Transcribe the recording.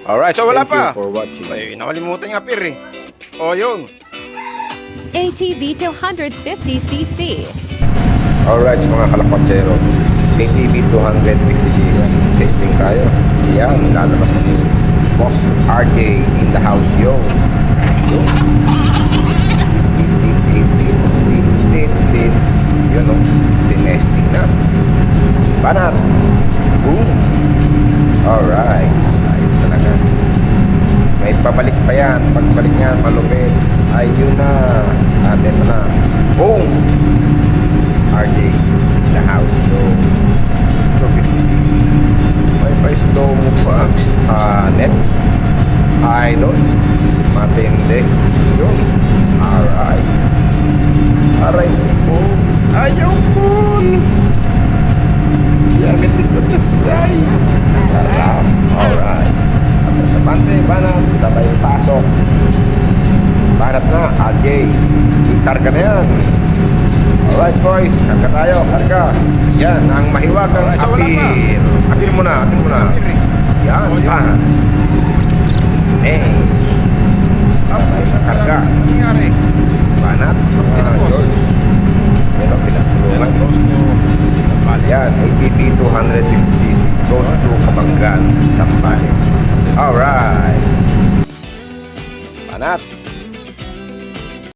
Alright, so wala Thank you pa. for watching. Ay, nakalimutan nga pir eh. O, yun. ATV 250cc. Alright, mga kalakotsero. ATV 250cc. Testing tayo. Yan, lalabas na ni Boss RJ in the house, yo. Yo. Yun o. Tinesting na. Banat. Boom. Alright. Ayos talaga. May pabalik pa yan. Pagbalik niya, malupit. Ayun na. At ito na. Boom. RJ in the house, yo. 250cc. May pa-slow mo pa. Net. Idol. Matindi. Yun. Alright. Alright po. Ayaw po. Yamit ito na say. Sarap. Alright. At sa pante, banat. Sabay pasok. Banat na. RJ. Karga na yan. Alright boys. Karga tayo. Karga. Yan. Ang mahiwagang apil. Apil mo na. Apil mo na. Yan. Banat. Sabay sa karga. Nangyari. Banat. Mga George. Yan ang pinagtulungan. Yan, ATV 250cc goes to Kabanggan, Zambales. Alright. Banat.